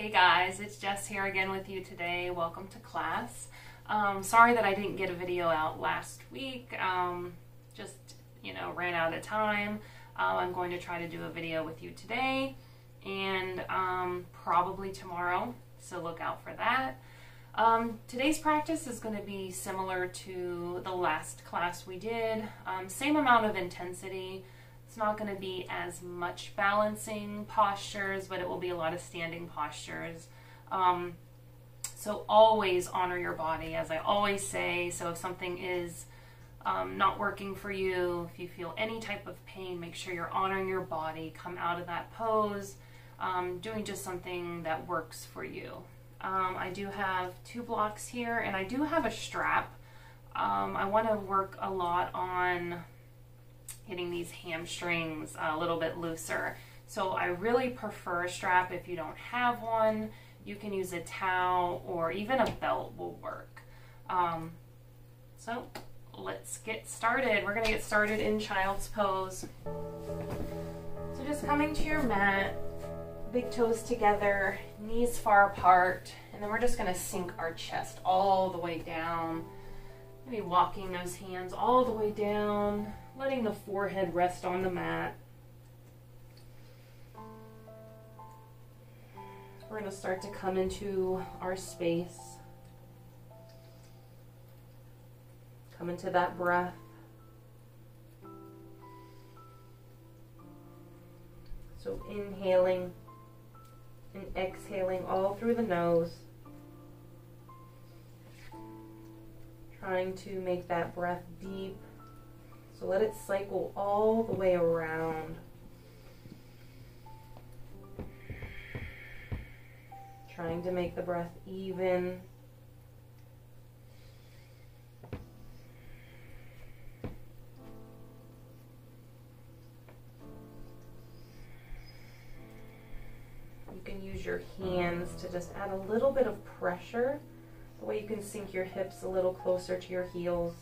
Hey guys, it's Jess here again with you today. Welcome to class. Sorry that I didn't get a video out last week. Just, ran out of time. I'm going to try to do a video with you today and probably tomorrow, so look out for that. Today's practice is going to be similar to the last class we did. Same amount of intensity. It's not going to be as much balancing postures, but it will be a lot of standing postures. So always honor your body, as I always say. So if something is not working for you, if you feel any type of pain, make sure you're honoring your body. Come out of that pose, doing just something that works for you. I do have 2 blocks here, and I do have a strap. I want to work a lot on getting these hamstrings a little bit looser. So I really prefer a strap. If you don't have one, you can use a towel or even a belt will work. So let's get started. We're going to get started in child's pose. So just coming to your mat, big toes together, knees far apart, and then we're just going to sink our chest all the way down. Maybe walking those hands all the way down, letting the forehead rest on the mat. We're going to start to come into our space. Come into that breath. So inhaling and exhaling all through the nose. Trying to make that breath deep. So let it cycle all the way around. Trying to make the breath even. You can use your hands to just add a little bit of pressure. The way you can sink your hips a little closer to your heels.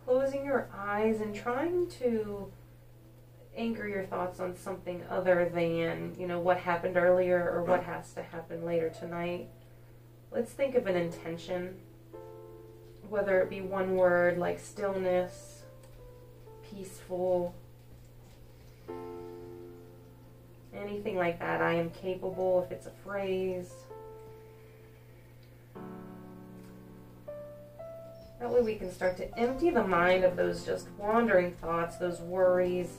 Closing your eyes and trying to anchor your thoughts on something other than, what happened earlier or what has to happen later tonight. Let's think of an intention, whether it be one word like stillness, peaceful, anything like that. I am capable, if it's a phrase. That way we can start to empty the mind of those just wandering thoughts, those worries,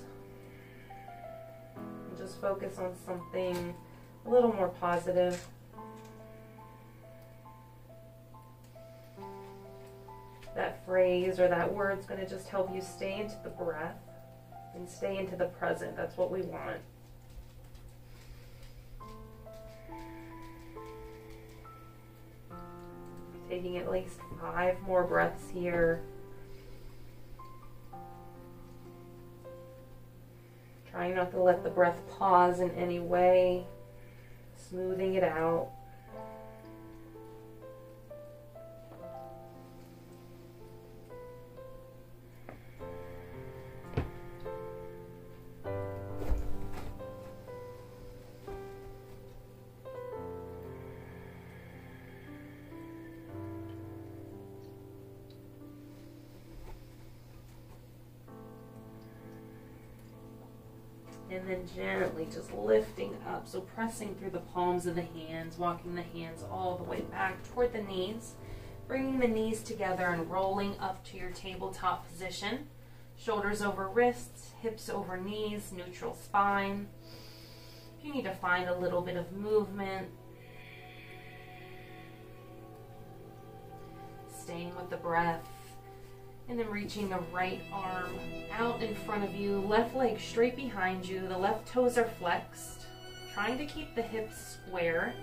and just focus on something a little more positive. That phrase or that word is going to just help you stay into the breath and stay into the present. That's what we want. Taking at least 5 more breaths here. Trying not to let the breath pause in any way. Smoothing it out. And then gently just lifting up, so pressing through the palms of the hands, walking the hands all the way back toward the knees, bringing the knees together and rolling up to your tabletop position. Shoulders over wrists, hips over knees, neutral spine. If you need to find a little bit of movement, staying with the breath. And then reaching the right arm out in front of you, left leg straight behind you, the left toes are flexed, trying to keep the hips square.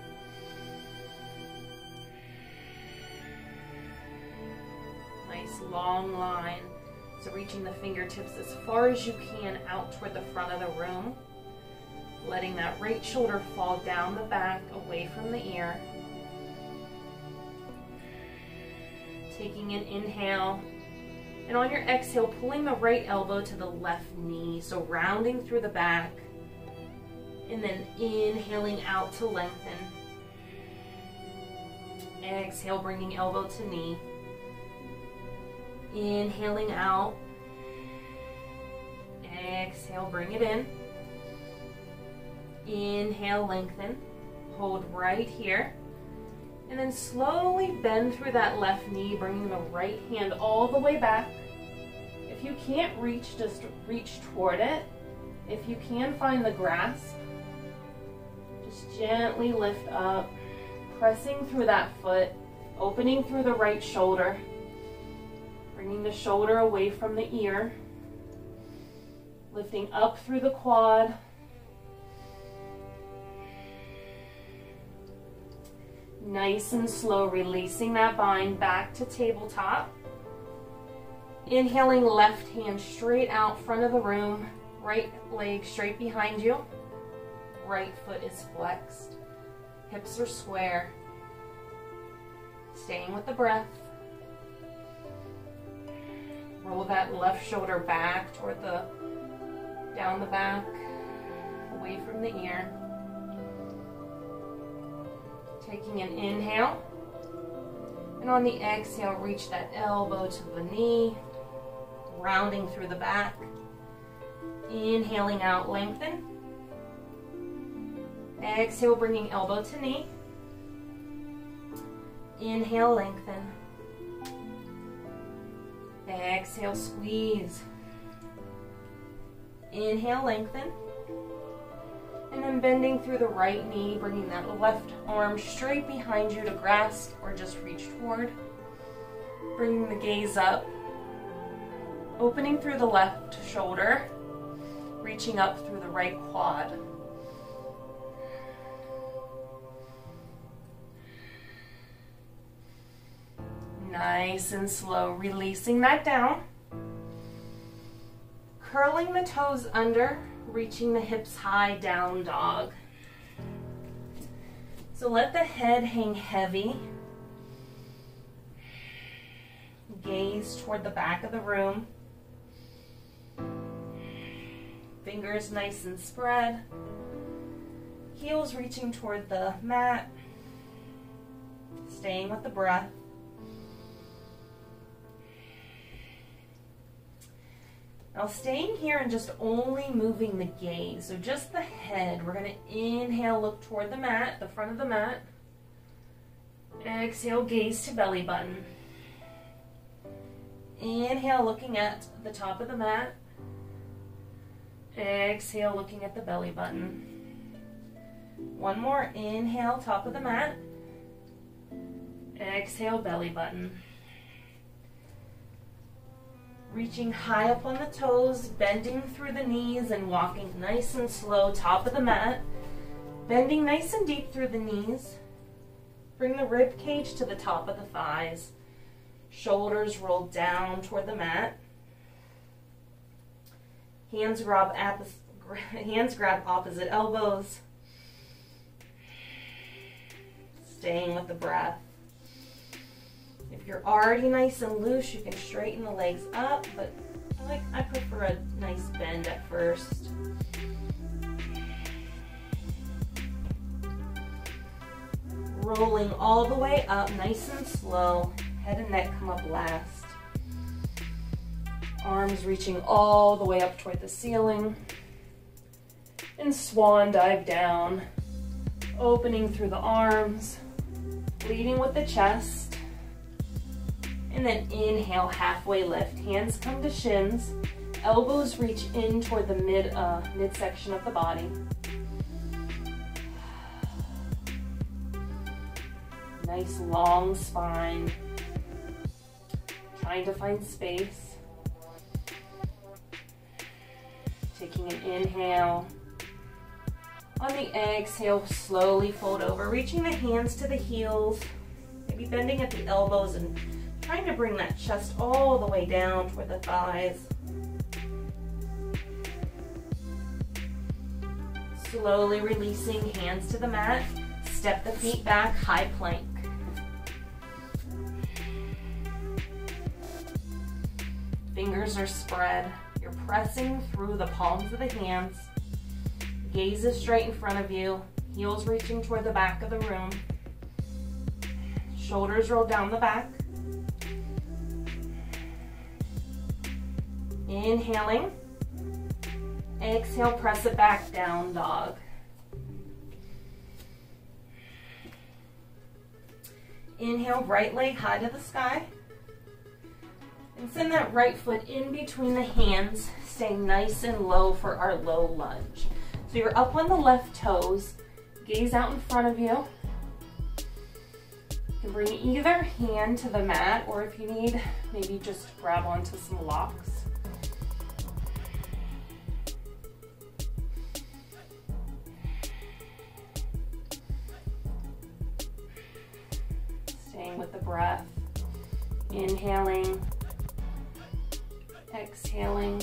Nice long line. So reaching the fingertips as far as you can out toward the front of the room, letting that right shoulder fall down the back away from the ear. Taking an inhale, and on your exhale, pulling the right elbow to the left knee, so rounding through the back, and then inhaling out to lengthen. Exhale, bringing elbow to knee. Inhaling out. Exhale, bring it in. Inhale, lengthen. Hold right here. And then slowly bend through that left knee, bringing the right hand all the way back. If you can't reach, just reach toward it. If you can find the grasp, just gently lift up, pressing through that foot, opening through the right shoulder, bringing the shoulder away from the ear, lifting up through the quad. Nice and slow, releasing that bind back to tabletop. Inhaling, left hand straight out front of the room, right leg straight behind you. Right foot is flexed. Hips are square. Staying with the breath. Roll that left shoulder back toward down the back, away from the ear. Taking an inhale, and on the exhale, reach that elbow to the knee, rounding through the back. Inhaling out, lengthen. Exhale, bringing elbow to knee. Inhale, lengthen. Exhale, squeeze. Inhale, lengthen. And then bending through the right knee, bringing that left arm straight behind you to grasp or just reach toward. Bringing the gaze up. Opening through the left shoulder, reaching up through the right quad. Nice and slow, releasing that down. Curling the toes under, reaching the hips high, down dog. So let the head hang heavy. Gaze toward the back of the room. Fingers nice and spread. Heels reaching toward the mat. Staying with the breath. Now staying here and just only moving the gaze, so just the head. We're going to inhale, look toward the mat, the front of the mat. Exhale, gaze to belly button. Inhale, looking at the top of the mat. Exhale, looking at the belly button. One more, inhale, top of the mat. Exhale, belly button. Reaching high up on the toes, bending through the knees and walking nice and slow, top of the mat. Bending nice and deep through the knees. Bring the rib cage to the top of the thighs. Shoulders roll down toward the mat. Hands grab opposite elbows. Staying with the breath. If you're already nice and loose, you can straighten the legs up, but I prefer a nice bend at first. Rolling all the way up, nice and slow. Head and neck come up last. Arms reaching all the way up toward the ceiling. And swan dive down. Opening through the arms. Leading with the chest. And then inhale, halfway lift. Hands come to shins. Elbows reach in toward the midsection of the body. Nice long spine. Trying to find space. Taking an inhale. On the exhale, slowly fold over, reaching the hands to the heels. Maybe bending at the elbows and trying to bring that chest all the way down toward the thighs. Slowly releasing, hands to the mat. Step the feet back, high plank. Fingers are spread. You're pressing through the palms of the hands. Gaze is straight in front of you. Heels reaching toward the back of the room. Shoulders roll down the back. Inhaling. Exhale, press it back, down dog. Inhale, right leg high to the sky. And send that right foot in between the hands. Stay nice and low for our low lunge. So you're up on the left toes. Gaze out in front of you. You can bring either hand to the mat, or if you need, maybe just grab onto some blocks. Staying with the breath. Inhaling. Exhaling.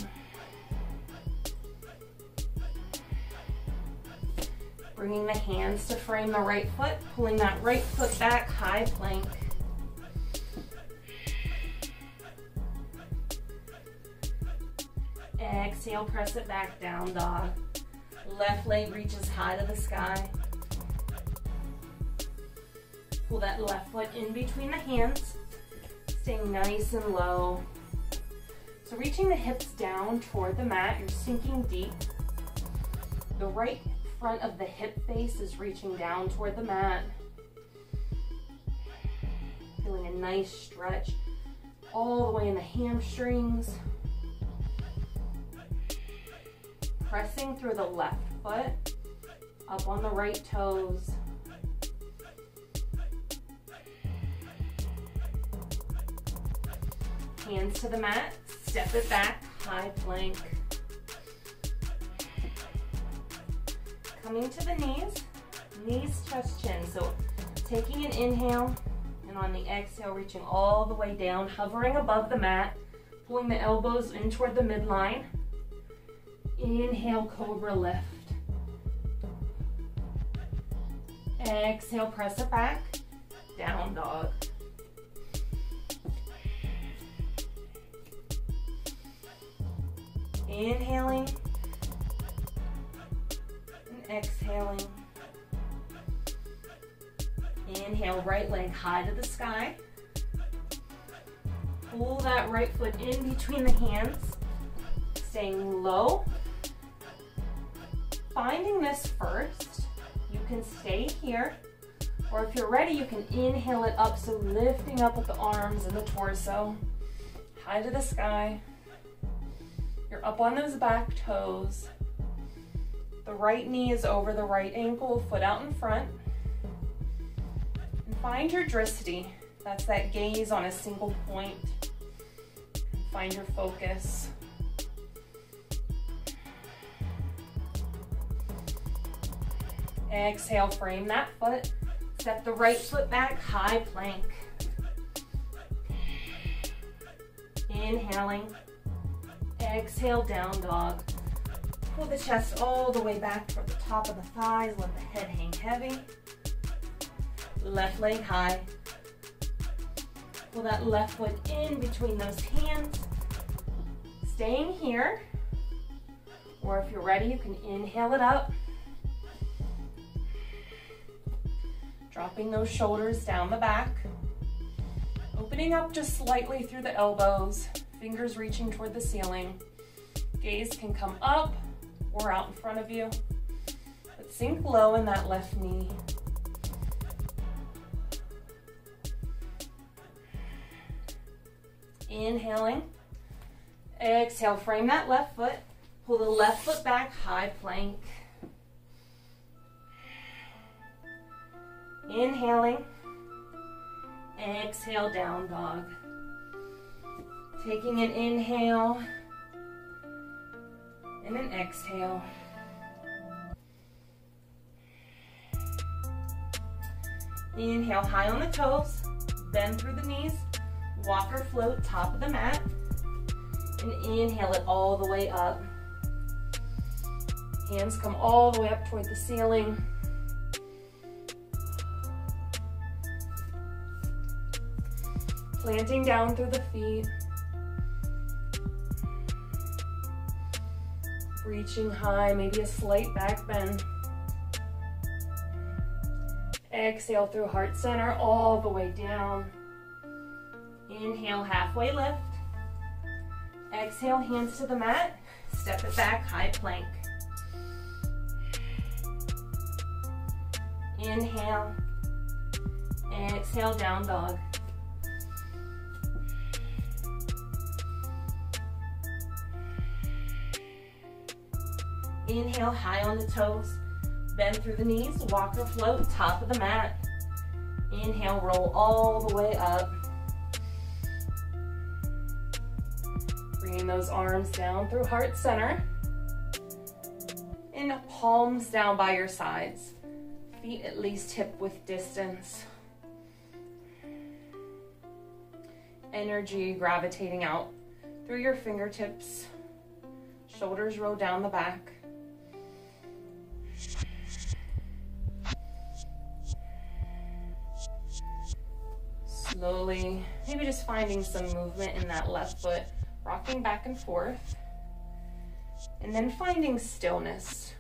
Bringing the hands to frame the right foot, pulling that right foot back, high plank. Exhale, press it back, down dog. Left leg reaches high to the sky. Pull that left foot in between the hands, staying nice and low. So reaching the hips down toward the mat, you're sinking deep. The right front of the hip base is reaching down toward the mat. Feeling a nice stretch all the way in the hamstrings. Pressing through the left foot, up on the right toes. Hands to the mat. Step it back, high plank. Coming to the knees touch chin. So taking an inhale, and on the exhale, reaching all the way down, hovering above the mat, pulling the elbows in toward the midline. Inhale, cobra lift. Exhale, press it back, down dog. Inhaling and exhaling. Inhale, right leg high to the sky. Pull that right foot in between the hands, staying low. Finding this first, you can stay here, or if you're ready, you can inhale it up, so lifting up with the arms and the torso, high to the sky. You're up on those back toes. The right knee is over the right ankle, foot out in front. And find your drishti. That's that gaze on a single point. Find your focus. Exhale, frame that foot. Step the right foot back, high plank. Inhaling. Exhale, down dog. Pull the chest all the way back toward the top of the thighs. Let the head hang heavy. Left leg high. Pull that left foot in between those hands. Staying here. Or if you're ready, you can inhale it up. Dropping those shoulders down the back. Opening up just slightly through the elbows. Fingers reaching toward the ceiling. Gaze can come up or out in front of you. But sink low in that left knee. Inhaling. Exhale, frame that left foot. Pull the left foot back, high plank. Inhaling. Exhale, down dog. Taking an inhale and an exhale. Inhale high on the toes, bend through the knees, walk or float top of the mat, and inhale it all the way up. Hands come all the way up toward the ceiling. Planting down through the feet. Reaching high, maybe a slight back bend. Exhale through heart center all the way down. Inhale, halfway lift. Exhale, hands to the mat. Step it back, high plank. Inhale. Exhale, down dog. Inhale, high on the toes. Bend through the knees, walk or float, top of the mat. Inhale, roll all the way up. Bringing those arms down through heart center. And palms down by your sides. Feet at least hip width distance. Energy gravitating out through your fingertips. Shoulders roll down the back. Slowly, maybe just finding some movement in that left foot, rocking back and forth. And then finding stillness.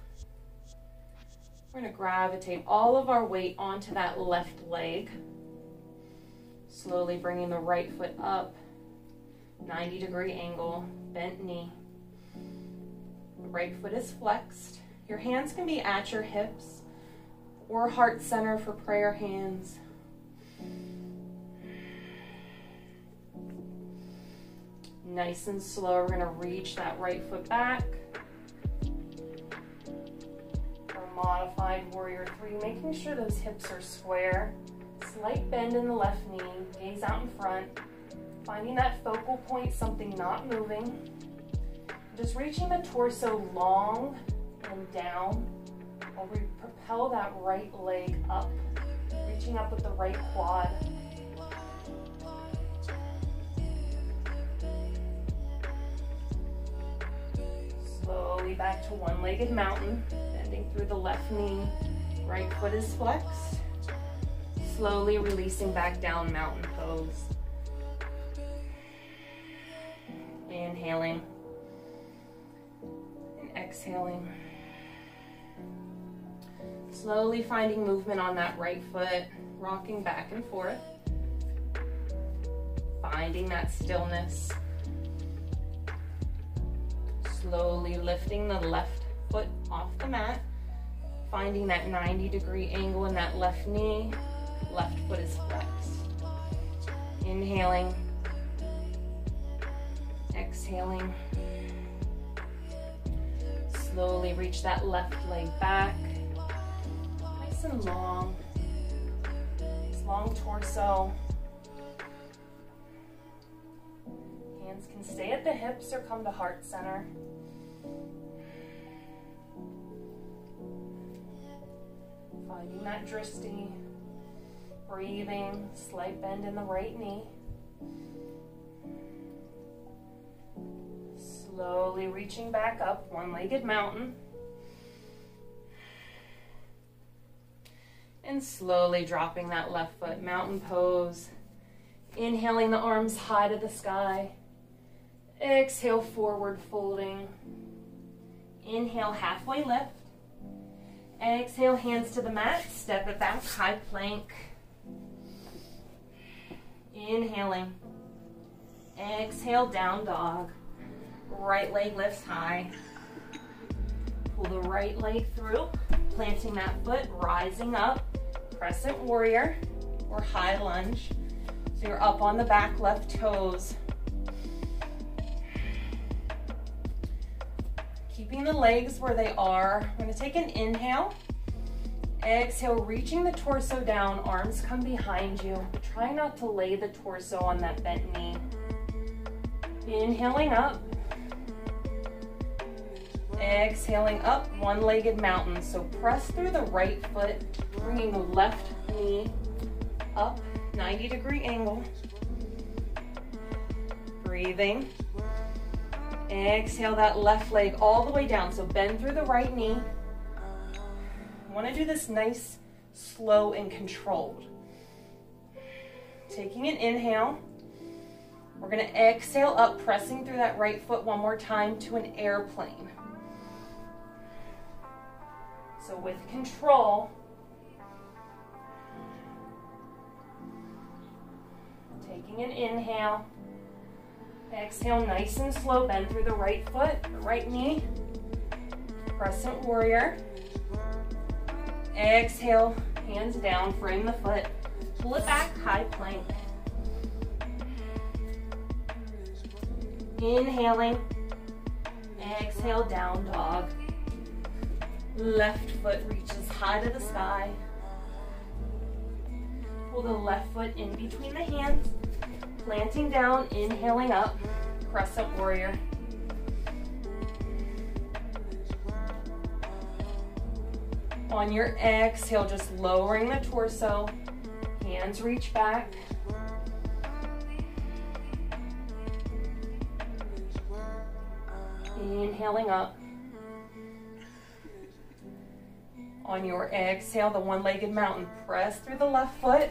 We're going to gravitate all of our weight onto that left leg. Slowly bringing the right foot up, 90-degree angle, bent knee. The right foot is flexed. Your hands can be at your hips or heart center for prayer hands. Nice and slow, we're going to reach that right foot back. For modified warrior 3, making sure those hips are square. Slight bend in the left knee, gaze out in front. Finding that focal point, something not moving. Just reaching the torso long and down while we propel that right leg up. Reaching up with the right quad. Slowly back to one-legged mountain, bending through the left knee. Right foot is flexed. Slowly releasing back down, mountain pose. Inhaling and exhaling. Slowly finding movement on that right foot, rocking back and forth. Finding that stillness. Slowly lifting the left foot off the mat. Finding that 90-degree angle in that left knee. Left foot is flexed. Inhaling. Exhaling. Slowly reach that left leg back. Nice and long. Nice long torso. Hands can stay at the hips or come to heart center. Finding that drishti. Breathing, slight bend in the right knee. Slowly reaching back up, one-legged mountain. And slowly dropping that left foot, mountain pose. Inhaling the arms high to the sky. Exhale, forward folding. Inhale, halfway lift. Exhale, hands to the mat, step it back, high plank. Inhaling. Exhale, down dog. Right leg lifts high. Pull the right leg through, planting that foot, rising up. Crescent Warrior or high lunge. So you're up on the back left toes. Keeping the legs where they are. We're going to take an inhale. Exhale, reaching the torso down, arms come behind you. Try not to lay the torso on that bent knee. Inhaling up. Exhaling up, one-legged mountain. So press through the right foot, bringing the left knee up, 90-degree angle. Breathing. Exhale that left leg all the way down. So bend through the right knee. I want to do this nice, slow, and controlled. Taking an inhale. We're going to exhale up, pressing through that right foot one more time to an airplane. So with control, taking an inhale, exhale nice and slow, bend through the right foot, the right knee, Crescent Warrior. Exhale, hands down, frame the foot, pull it back, high plank. Inhaling, exhale, down dog. Left foot reaches high to the sky. Pull the left foot in between the hands, planting down, inhaling up, Crescent Warrior. On your exhale, just lowering the torso, hands reach back. Inhaling up. On your exhale, the one-legged mountain, press through the left foot,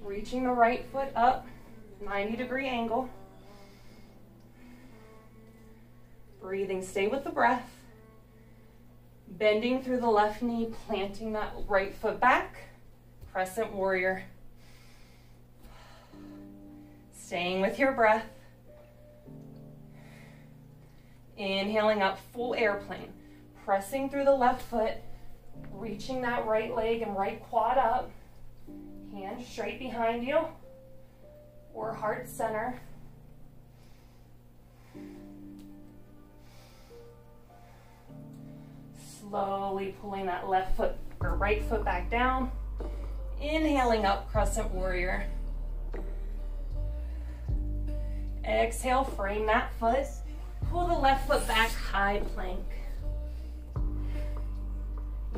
reaching the right foot up, 90-degree angle. Breathing, stay with the breath. Bending through the left knee, planting that right foot back, Crescent Warrior. Staying with your breath. Inhaling up, full airplane. Pressing through the left foot, reaching that right leg and right quad up. Hands straight behind you or heart center. Slowly pulling that left foot or right foot back down. Inhaling up, Crescent Warrior. Exhale, frame that foot. Pull the left foot back, high plank.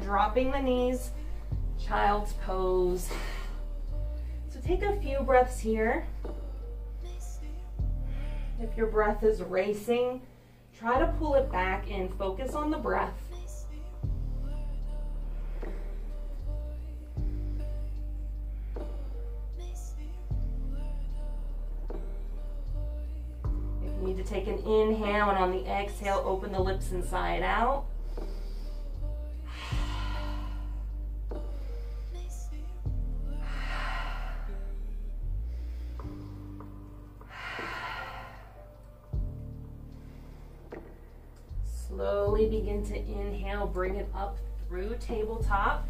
Dropping the knees, child's pose. So take a few breaths here. If your breath is racing, try to pull it back and focus on the breath. Need to take an inhale, and on the exhale, open the lips inside out. Slowly begin to inhale, bring it up through tabletop.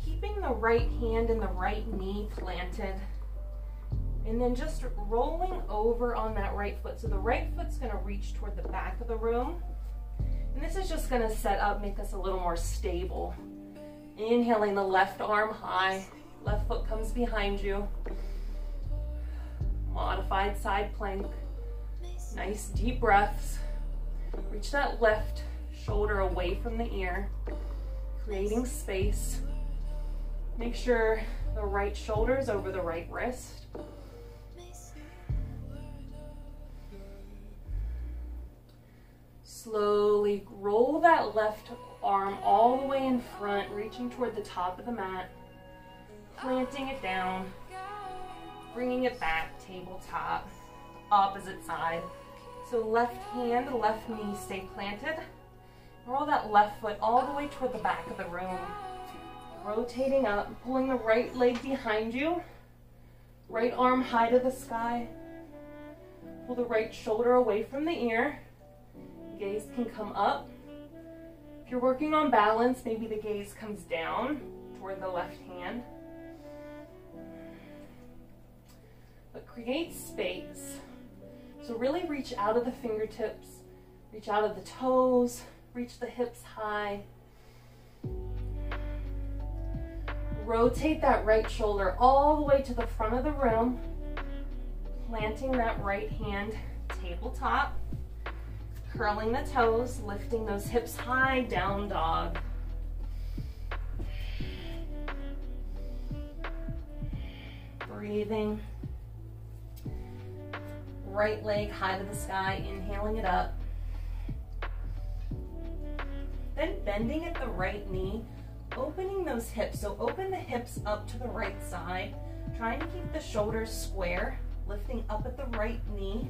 Keeping the right hand and the right knee planted. And then just rolling over on that right foot. So the right foot's gonna reach toward the back of the room. And this is just gonna set up, make us a little more stable. Inhaling the left arm high, left foot comes behind you. Modified side plank. Nice deep breaths. Reach that left shoulder away from the ear, creating space. Make sure the right shoulder is over the right wrist. Slowly roll that left arm all the way in front, reaching toward the top of the mat, planting it down, bringing it back, tabletop, opposite side. So left hand, left knee stay planted. Roll that left foot all the way toward the back of the room. Rotating up, pulling the right leg behind you, right arm high to the sky. Pull the right shoulder away from the ear. Gaze can come up. If you're working on balance, maybe the gaze comes down toward the left hand. But create space. So really reach out of the fingertips, reach out of the toes, reach the hips high. Rotate that right shoulder all the way to the front of the room, planting that right hand tabletop. Curling the toes, lifting those hips high, down dog. Breathing. Right leg high to the sky, inhaling it up. Then bending at the right knee, opening those hips. So open the hips up to the right side, trying to keep the shoulders square, lifting up at the right knee.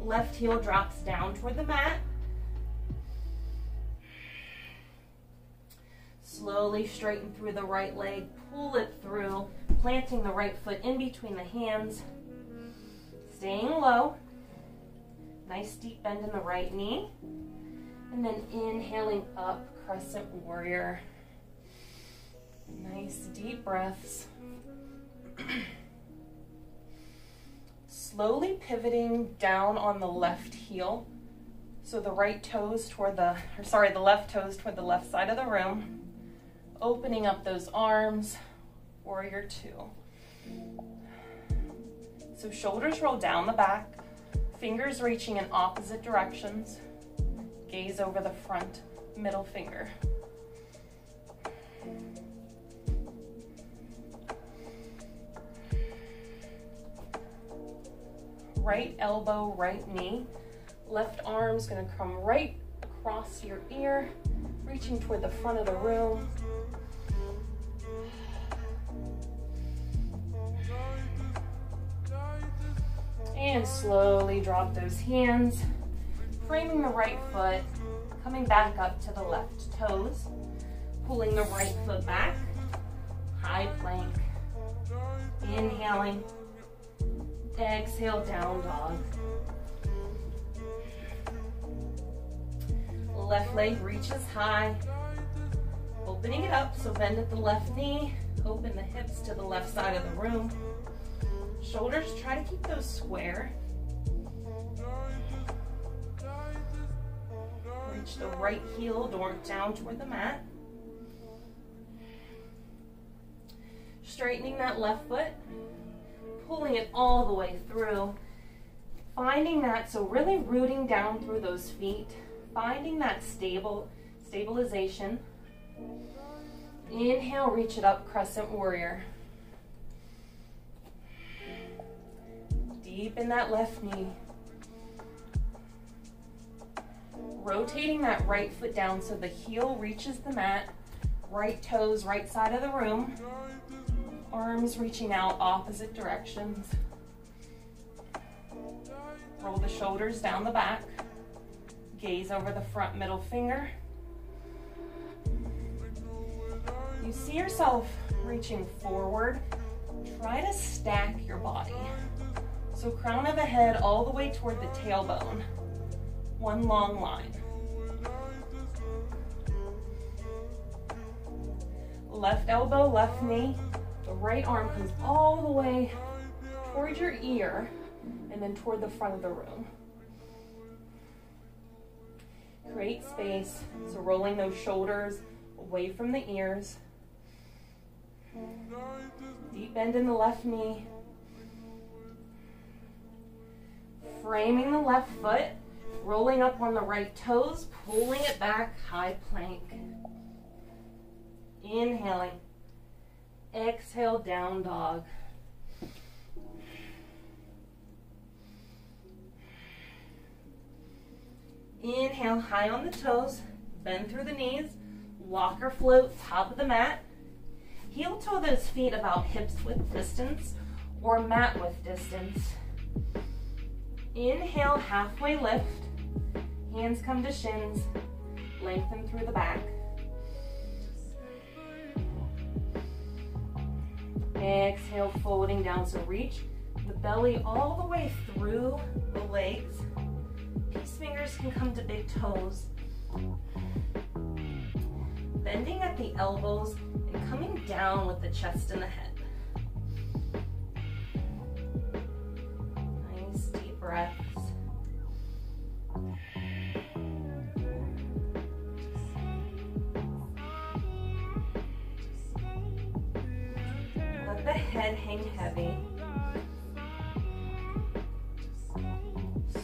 Left heel drops down toward the mat. Slowly straighten through the right leg, pull it through, planting the right foot in between the hands, staying low. Nice deep bend in the right knee. And then inhaling up, Crescent Warrior. Nice deep breaths. Slowly pivoting down on the left heel. So the right toes toward the left toes toward the left side of the room. Opening up those arms, Warrior 2. So shoulders roll down the back, fingers reaching in opposite directions. Gaze over the front middle finger. Right elbow, right knee. Left arm's gonna come right across your ear, reaching toward the front of the room. And slowly drop those hands, framing the right foot, coming back up to the left toes, pulling the right foot back, high plank, inhaling, exhale, down dog. Left leg reaches high, opening it up, so bend at the left knee, open the hips to the left side of the room. Shoulders, try to keep those square. Reach the right heel down toward the mat. Straightening that left foot, pulling it all the way through. Finding that, so really rooting down through those feet. Finding that stabilization. Inhale, reach it up, Crescent Warrior. Deep in that left knee. Rotating that right foot down so the heel reaches the mat. Right toes, right side of the room. Arms reaching out opposite directions. Roll the shoulders down the back. Gaze over the front middle finger. You see yourself reaching forward. Try to stack your body. So crown of the head all the way toward the tailbone. One long line. Left elbow, left knee. The right arm comes all the way toward your ear and then toward the front of the room. Create space, so rolling those shoulders away from the ears. Deep bend in the left knee. Framing the left foot, rolling up on the right toes, pulling it back, high plank. Inhaling. Exhale, down dog. Inhale, high on the toes, bend through the knees, walk or float, top of the mat. Heel toe those feet about hips width distance or mat width distance. Inhale, halfway lift. Hands come to shins, lengthen through the back. Exhale, folding down, so reach the belly all the way through the legs. Peace fingers can come to big toes. Bending at the elbows and coming down with the chest and the head. Nice deep breaths. Let the head hang heavy.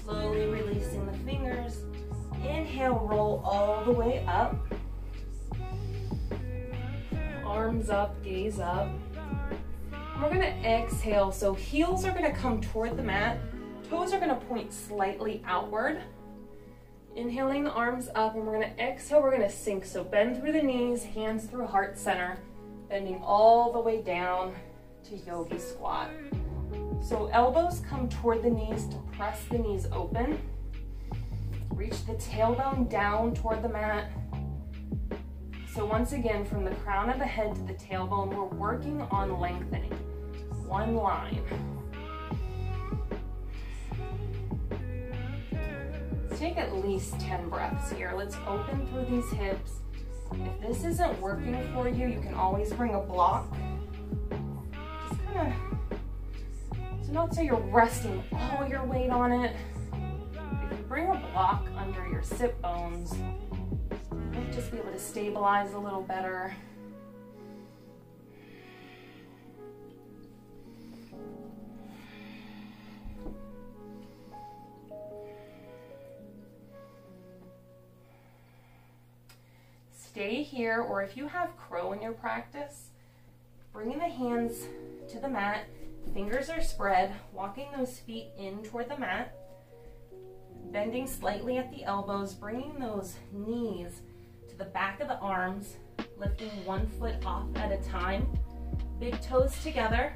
Slowly releasing the fingers. Inhale, roll all the way up. Arms up, gaze up. We're going to exhale, so heels are going to come toward the mat. Toes are going to point slightly outward. Inhaling the arms up, and we're going to exhale, we're going to sink. So bend through the knees, hands through heart center, bending all the way down to Yogi Squat. So elbows come toward the knees to press the knees open. Reach the tailbone down toward the mat. So once again, from the crown of the head to the tailbone, we're working on lengthening. One line. Let's take at least 10 breaths here. Let's open through these hips. If this isn't working for you, you can always bring a block. Just kind of, so not so you're resting all your weight on it. If you bring a block under your sit bones, you might just be able to stabilize a little better. Stay here, or if you have crow in your practice, bringing the hands to the mat, fingers are spread, walking those feet in toward the mat, bending slightly at the elbows, bringing those knees to the back of the arms, lifting one foot off at a time, big toes together,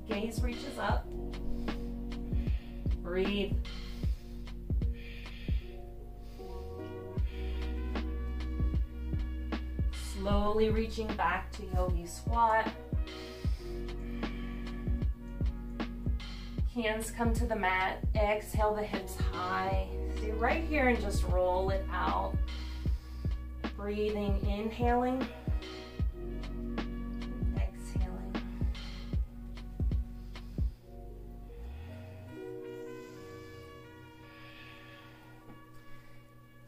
gaze reaches up, breathe. Slowly reaching back to Yogi Squat. Hands come to the mat. Exhale the hips high. Stay right here and just roll it out. Breathing, inhaling. Exhaling.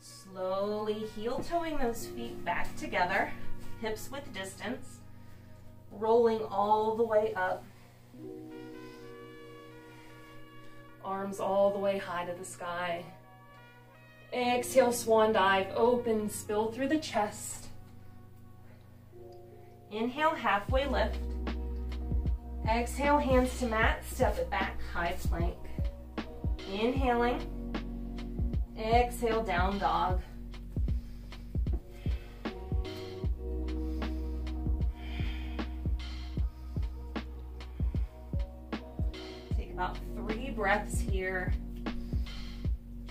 Slowly heel toeing those feet back together. Hips with distance, rolling all the way up. Arms all the way high to the sky. Exhale, swan dive, open, spill through the chest. Inhale, halfway lift. Exhale, hands to mat, step it back, high plank. Inhaling. Exhale, down dog. About 3 breaths here.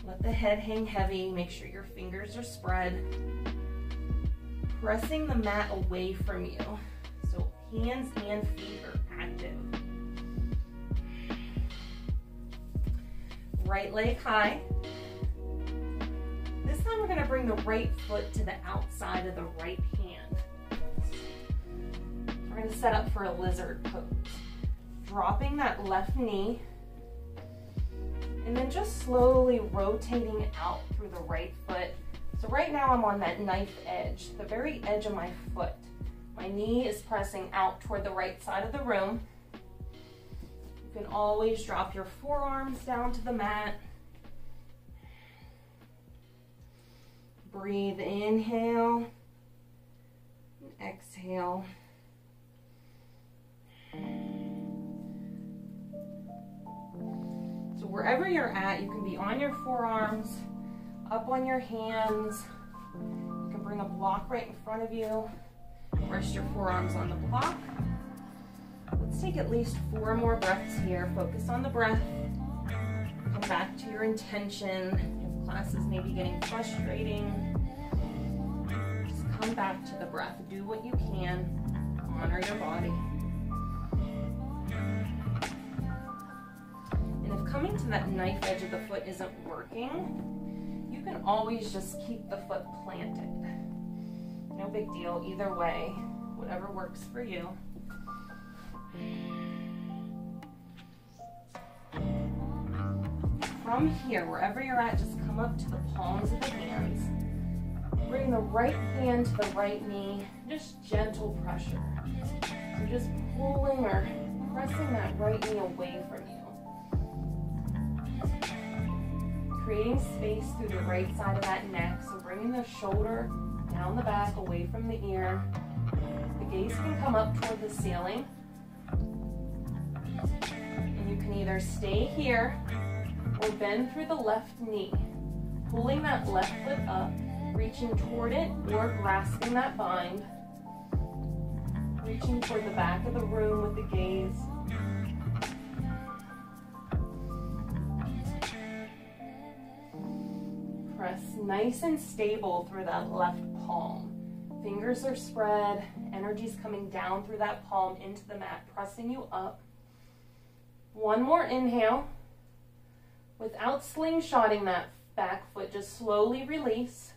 Let the head hang heavy. Make sure your fingers are spread. Pressing the mat away from you. So hands and feet are active. Right leg high. This time we're going to bring the right foot to the outside of the right hand. We're going to set up for a lizard pose. Dropping that left knee, and then just slowly rotating out through the right foot. So right now I'm on that knife edge, the very edge of my foot. My knee is pressing out toward the right side of the room. You can always drop your forearms down to the mat. Breathe, inhale, and exhale. So wherever you're at, you can be on your forearms, up on your hands. You can bring a block right in front of you. Rest your forearms on the block. Let's take at least 4 more breaths here. Focus on the breath. Come back to your intention. If class is maybe getting frustrating, just come back to the breath. Do what you can. Honor your body. And if coming to that knife edge of the foot isn't working, you can always just keep the foot planted. No big deal either way, whatever works for you. From here, wherever you're at, just come up to the palms of the hands. Bring the right hand to the right knee, just gentle pressure. So just pulling or pressing that right knee away from you. Creating space through the right side of that neck, so bringing the shoulder down the back, away from the ear. The gaze can come up toward the ceiling. And you can either stay here or bend through the left knee, pulling that left foot up, reaching toward it or grasping that bind. Reaching toward the back of the room with the gaze. Press nice and stable through that left palm. Fingers are spread, energy's coming down through that palm into the mat, pressing you up. One more inhale. Without slingshotting that back foot, just slowly release.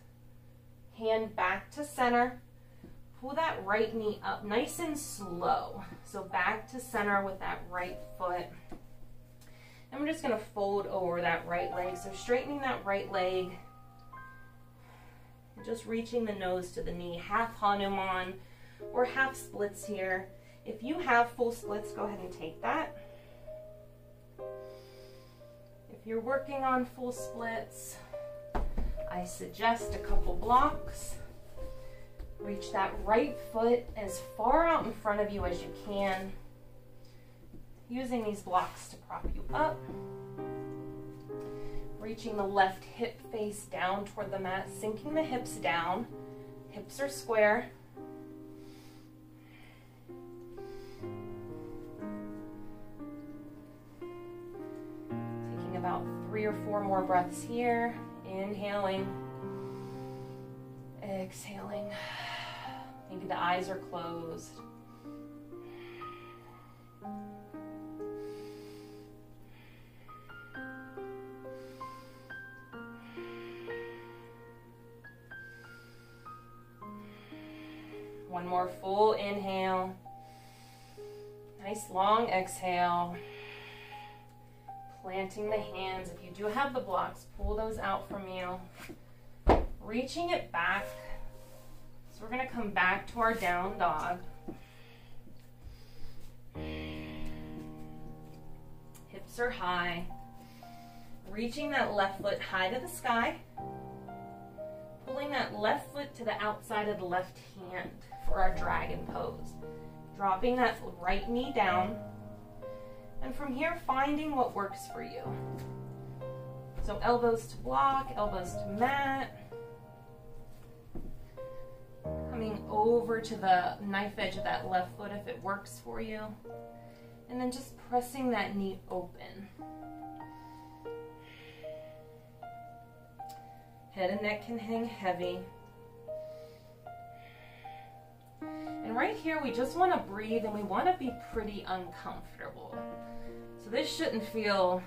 Hand back to center. Pull that right knee up nice and slow. So back to center with that right foot. And we're just going to fold over that right leg. So straightening that right leg. Just reaching the nose to the knee. Half Hanuman or half splits here. If you have full splits, go ahead and take that. If you're working on full splits, I suggest a couple blocks. Reach that right foot as far out in front of you as you can. Using these blocks to prop you up. Reaching the left hip face down toward the mat, sinking the hips down. Hips are square. Taking about 3 or 4 more breaths here. Inhaling. Exhaling. Maybe the eyes are closed. One more full inhale. Nice long exhale. Planting the hands. If you do have the blocks, pull those out from you. Reaching it back. So we're going to come back to our down dog. Hips are high. Reaching that left foot high to the sky. Pulling that left foot to the outside of the left hand for our dragon pose. Dropping that right knee down. And from here, finding what works for you. So elbows to block, elbows to mat. Coming over to the knife edge of that left foot if it works for you. And then just pressing that knee open. Head and neck can hang heavy. And right here, we just want to breathe and we want to be pretty uncomfortable. So this shouldn't feel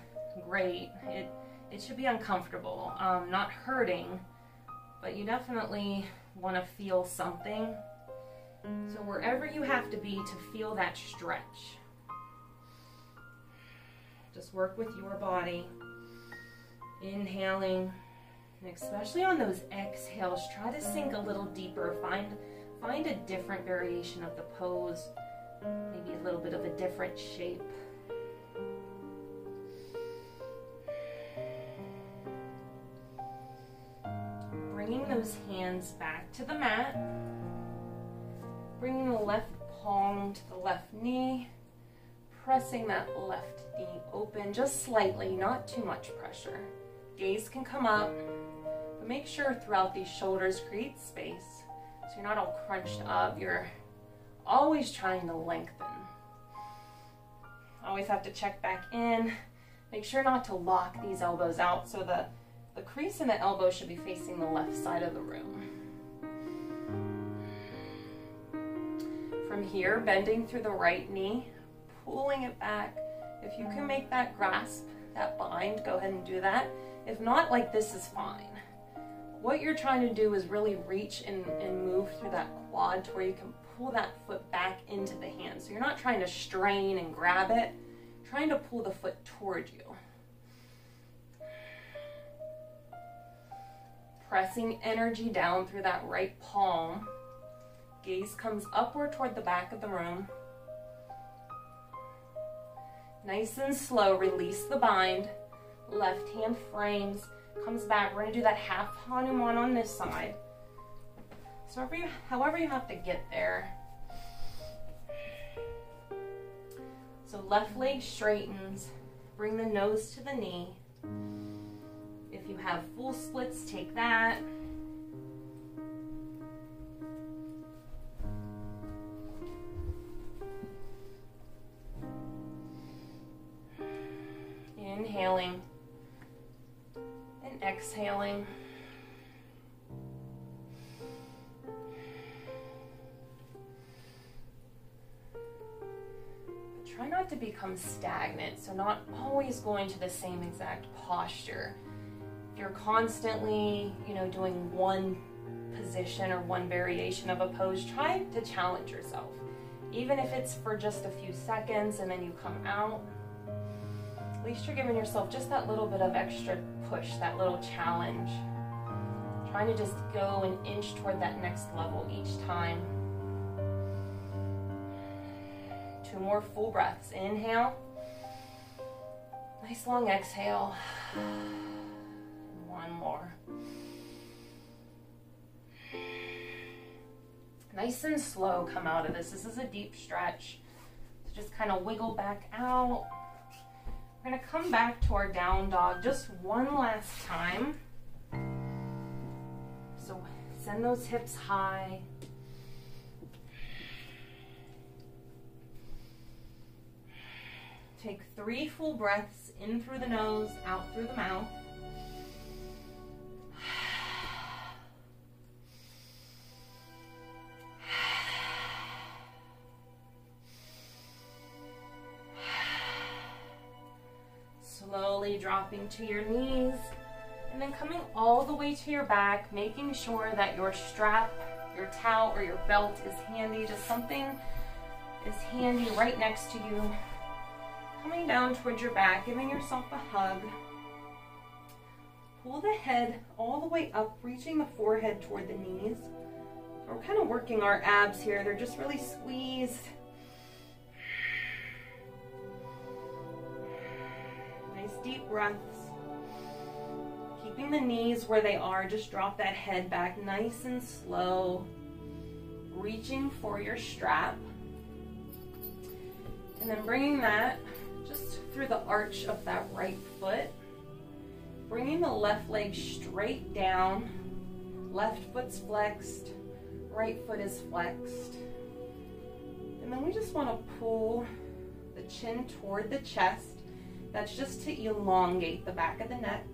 great. It should be uncomfortable, not hurting, but you definitely want to feel something. So wherever you have to be to feel that stretch, just work with your body. Inhaling. And especially on those exhales, try to sink a little deeper. Find a different variation of the pose, maybe a little bit of a different shape. Bringing those hands back to the mat. Bringing the left palm to the left knee. Pressing that left knee open just slightly, not too much pressure. Gaze can come up. But make sure throughout these shoulders create space so you're not all crunched up. You're always trying to lengthen. Always have to check back in. Make sure not to lock these elbows out so the crease in the elbow should be facing the left side of the room. From here, bending through the right knee, pulling it back. If you can make that grasp, that bind, go ahead and do that. If not, like this is fine. What you're trying to do is really reach and move through that quad to where you can pull that foot back into the hand. So you're not trying to strain and grab it, trying to pull the foot toward you. Pressing energy down through that right palm. Gaze comes upward toward the back of the room. Nice and slow, release the bind. Left hand frames, comes back. We're going to do that half Hanuman on this side. So however you have to get there. So left leg straightens. Bring the nose to the knee. If you have full splits, take that. Inhaling. Exhaling. try not to become stagnant, so not always going to the same exact posture. If you're constantly, doing one position or one variation of a pose, try to challenge yourself. Even if it's for just a few seconds and then you come out, at least you're giving yourself just that little bit of extra push, that little challenge. Trying to just go an inch toward that next level each time. 2 more full breaths. Inhale. Nice long exhale. 1 more. Nice and slow come out of this. This is a deep stretch. So just kind of wiggle back out. We're going to come back to our down dog just one last time. So send those hips high. Take 3 full breaths in through the nose, out through the mouth. Slowly dropping to your knees and then coming all the way to your back, making sure that your strap, your towel, or your belt is handy. Just something is handy right next to you. Coming down towards your back, giving yourself a hug. Pull the head all the way up, reaching the forehead toward the knees. We're kind of working our abs here. They're just really squeezed. Nice deep breaths. Keeping the knees where they are, just drop that head back nice and slow. Reaching for your strap. And then bringing that just through the arch of that right foot. Bringing the left leg straight down. Left foot's flexed. Right foot is flexed. And then we just want to pull the chin toward the chest. That's just to elongate the back of the neck.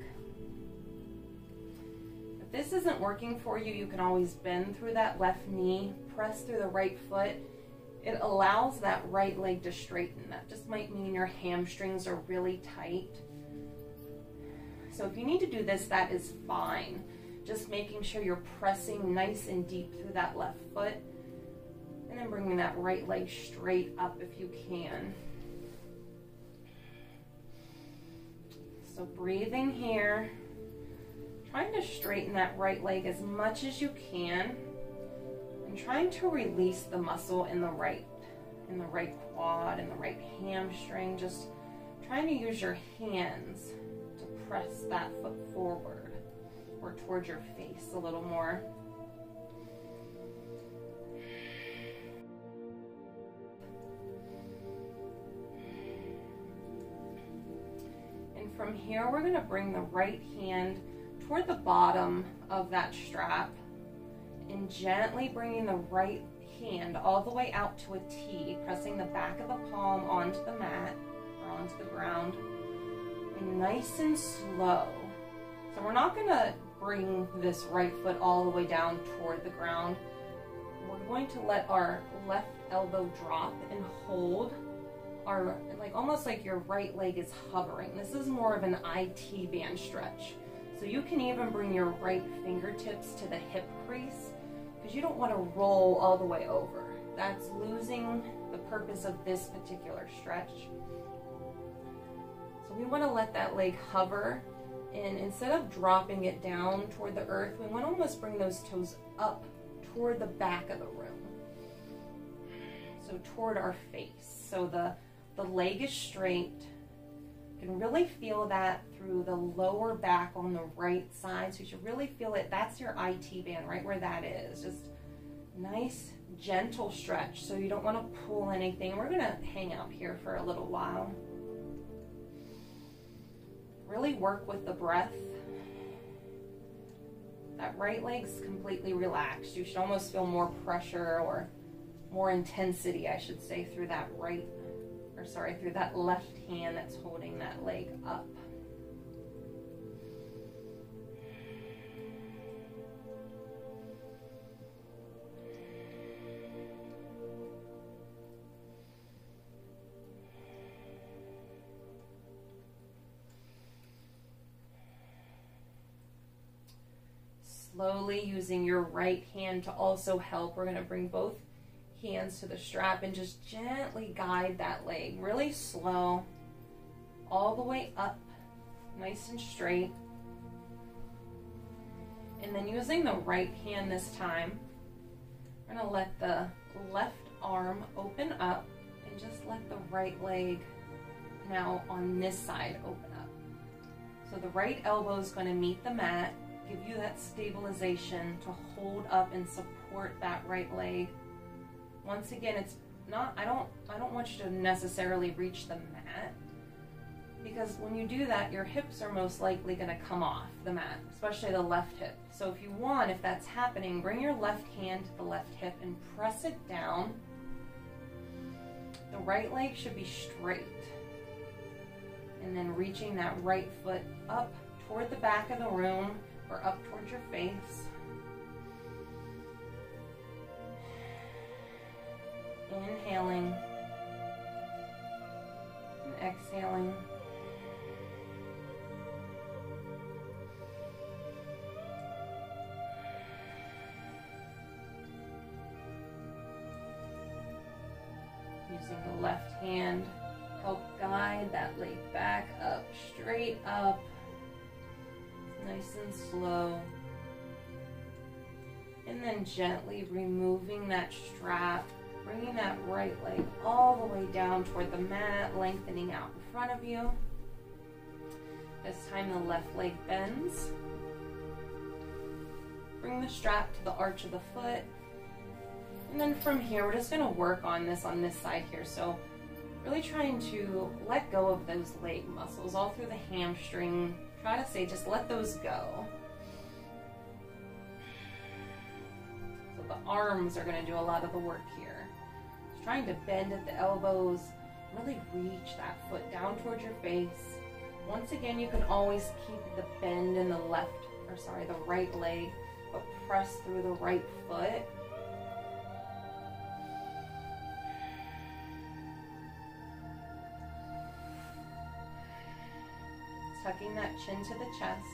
If this isn't working for you, you can always bend through that left knee, press through the right foot. It allows that right leg to straighten. That just might mean your hamstrings are really tight. So if you need to do this, that is fine. Just making sure you're pressing nice and deep through that left foot. And then bringing that right leg straight up if you can. So breathing here. Trying to straighten that right leg as much as you can. And trying to release the muscle in the right quad and the right hamstring. Just trying to use your hands to press that foot forward or towards your face a little more. And from here, we're going to bring the right hand toward the bottom of that strap and gently bringing the right hand all the way out to a T, pressing the back of the palm onto the mat or onto the ground, and nice and slow. So we're not going to bring this right foot all the way down toward the ground. We're going to let our left elbow drop and hold our, almost like your right leg is hovering. This is more of an IT band stretch. So you can even bring your right fingertips to the hip crease because you don't want to roll all the way over. That's losing the purpose of this particular stretch. So we want to let that leg hover, and instead of dropping it down toward the earth, we want to almost bring those toes up toward the back of the room. So toward our face. So the leg is straight. You can really feel that through the lower back on the right side. So you should really feel it. That's your IT band right where that is. Just nice, gentle stretch. So you don't want to pull anything. We're going to hang out here for a little while. Really work with the breath. That right leg's completely relaxed. You should almost feel more pressure or more intensity, I should say, through that through that left hand that's holding that leg up. slowly using your right hand to also help. We're going to bring both hands to the strap and just gently guide that leg, really slow, all the way up, nice and straight. And then using the right hand this time, we're going to let the left arm open up and just let the right leg now on this side open up. So the right elbow is going to meet the mat, give you that stabilization to hold up and support that right leg. Once again, it's not, I don't want you to necessarily reach the mat, because when you do that, your hips are most likely going to come off the mat, especially the left hip. So if you want, if that's happening, bring your left hand to the left hip and press it down. The right leg should be straight. And then reaching that right foot up toward the back of the room or up towards your face. Inhaling and exhaling. Using the left hand, help guide that leg back up, straight up, nice and slow. And then gently removing that strap, bringing that right leg all the way down toward the mat, lengthening out in front of you. This time the left leg bends. Bring the strap to the arch of the foot. And then from here, we're just going to work on this side here. So really trying to let go of those leg muscles all through the hamstring. Try to say, just let those go. So the arms are going to do a lot of the work here. Just trying to bend at the elbows, really reach that foot down towards your face. Once again, you can always keep the bend in the the right leg, but press through the right foot. Tucking that chin to the chest.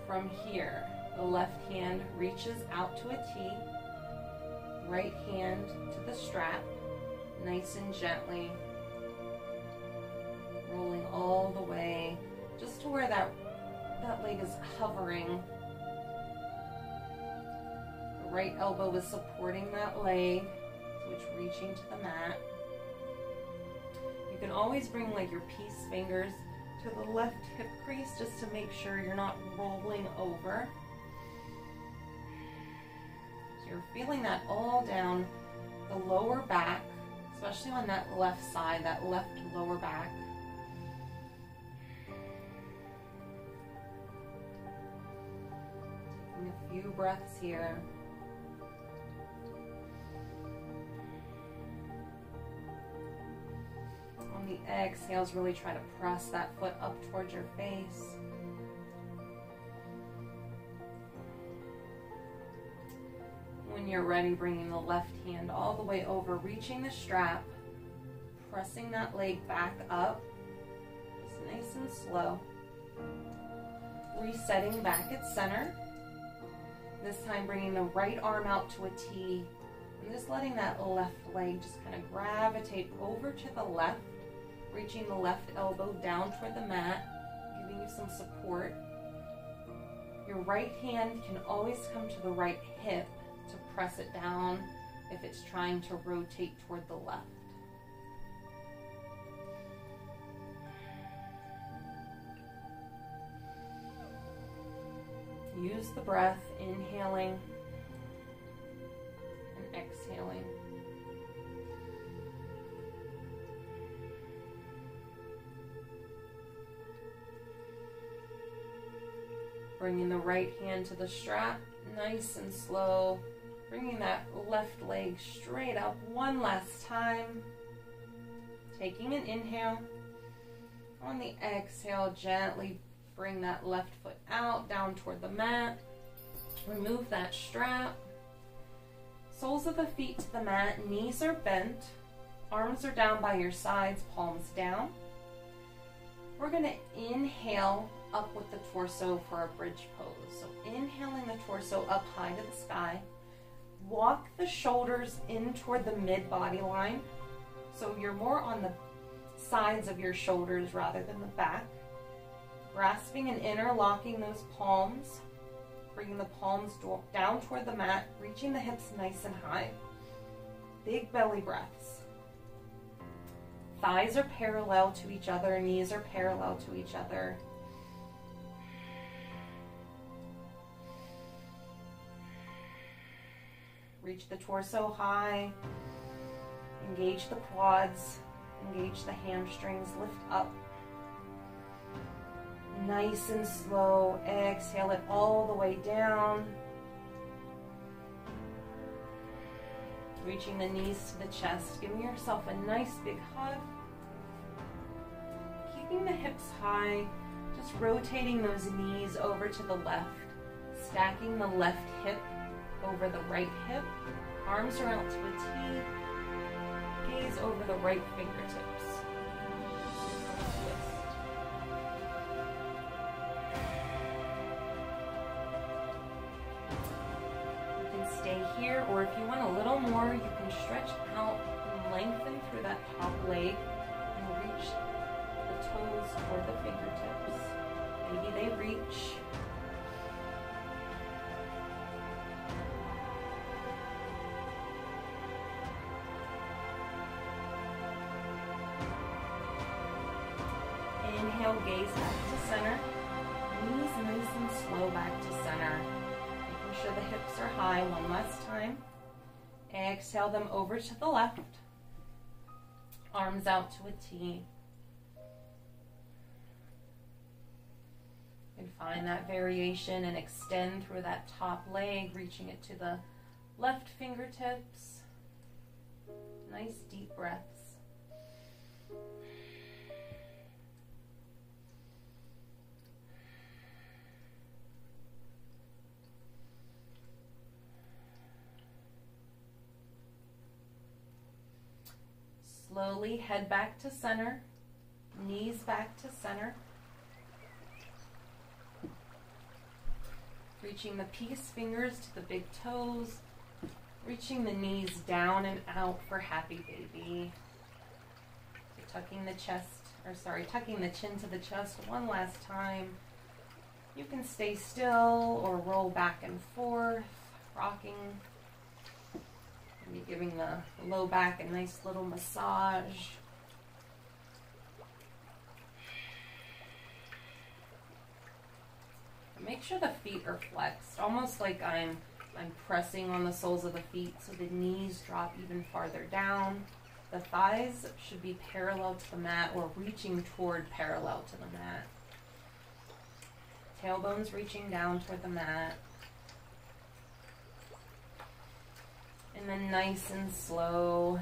From here, the left hand reaches out to a T, right hand to the strap, nice and gently, rolling all the way, just to where that leg is hovering. Right elbow is supporting that leg, so it's reaching to the mat. You can always bring like your peace fingers to the left hip crease just to make sure you're not rolling over. So you're feeling that all down the lower back, especially on that left side, that left lower back. Taking a few breaths here. On the exhales, really try to press that foot up towards your face. When you're ready, bringing the left hand all the way over, reaching the strap, pressing that leg back up, just nice and slow. Resetting back at center. This time bringing the right arm out to a T, and just letting that left leg just kind of gravitate over to the left. Reaching the left elbow down toward the mat, giving you some support. Your right hand can always come to the right hip to press it down if it's trying to rotate toward the left. Use the breath, inhaling and exhaling. Bringing the right hand to the strap, nice and slow. Bringing that left leg straight up one last time. Taking an inhale. On the exhale, gently bring that left foot out, down toward the mat. Remove that strap. Soles of the feet to the mat, knees are bent. Arms are down by your sides, palms down. We're going to inhale up with the torso for a bridge pose. So inhaling the torso up high to the sky. Walk the shoulders in toward the mid-body line. So you're more on the sides of your shoulders rather than the back. Grasping and interlocking those palms. Bringing the palms down toward the mat, reaching the hips nice and high. Big belly breaths. Thighs are parallel to each other, knees are parallel to each other. Reach the torso high. Engage the quads. Engage the hamstrings. Lift up. Nice and slow. Exhale it all the way down. Reaching the knees to the chest. Giving yourself a nice big hug. Keeping the hips high. Just rotating those knees over to the left. Stacking the left hip over the right hip. Arms are out to a T. Gaze over the right fingertips. Stay here, or if you want a little more, you can stretch out and lengthen through that top leg and reach the toes toward the fingertips. Maybe they reach. Inhale, gaze back to center. Knees nice and slow back to center. Making sure the hips are high one last time. Exhale them over to the left. Arms out to a T. You can find that variation and extend through that top leg, reaching it to the left fingertips. Nice deep breaths. Slowly head back to center, knees back to center. Reaching the peace fingers to the big toes, reaching the knees down and out for happy baby. Tucking the tucking the chin to the chest one last time. You can stay still or roll back and forth, rocking. Maybe giving the low back a nice little massage. Make sure the feet are flexed, almost like I'm pressing on the soles of the feet so the knees drop even farther down. The thighs should be parallel to the mat or reaching toward parallel to the mat. Tailbones reaching down toward the mat. And then nice and slow,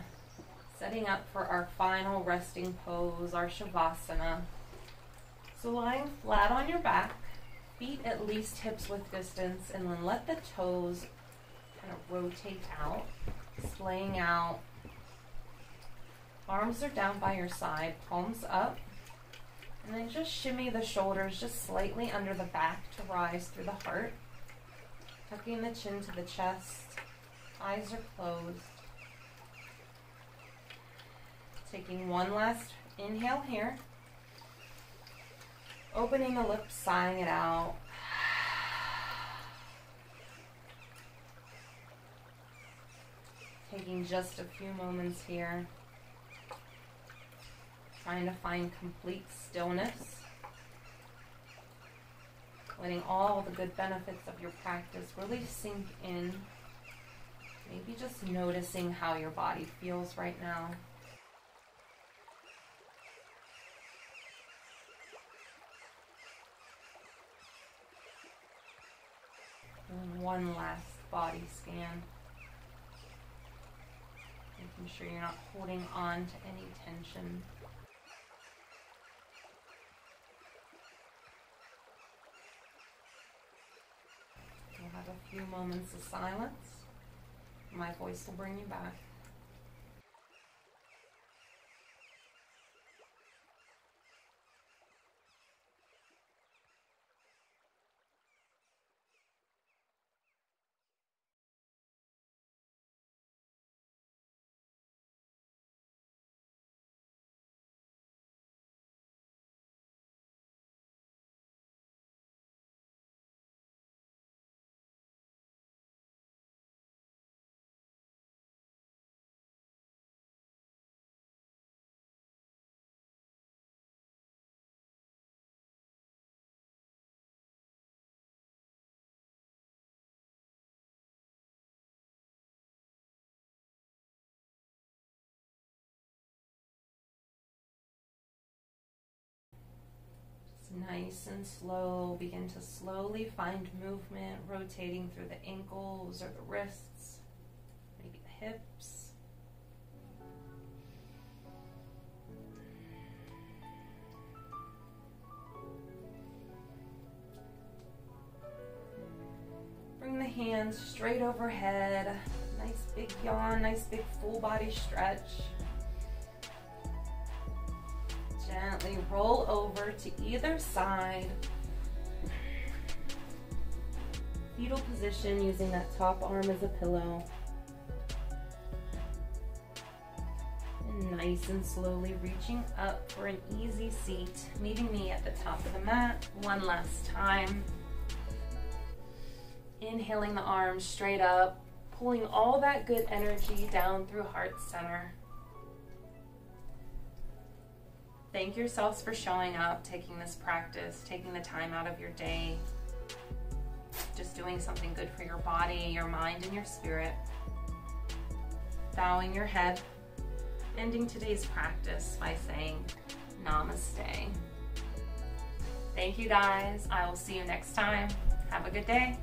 setting up for our final resting pose, our Shavasana. So lying flat on your back, feet at least hips width distance, and then let the toes kind of rotate out, splaying out. Arms are down by your side, palms up, and then just shimmy the shoulders just slightly under the back to rise through the heart, tucking the chin to the chest. Eyes are closed. Taking one last inhale here. Opening the lips, sighing it out. Taking just a few moments here. Trying to find complete stillness. Letting all the good benefits of your practice really sink in. Maybe just noticing how your body feels right now. And one last body scan. Making sure you're not holding on to any tension. We'll have a few moments of silence. My voice will bring you back. Nice and slow. Begin to slowly find movement, rotating through the ankles or the wrists, maybe the hips. Bring the hands straight overhead. Nice big yawn, nice big full body stretch. Gently roll over to either side. Fetal position using that top arm as a pillow. And nice and slowly reaching up for an easy seat, meeting me at the top of the mat one last time. Inhaling the arms straight up, pulling all that good energy down through heart center. Thank yourselves for showing up, taking this practice, taking the time out of your day, just doing something good for your body, your mind, and your spirit. Bowing your head, ending today's practice by saying namaste. Thank you guys. I will see you next time. Have a good day.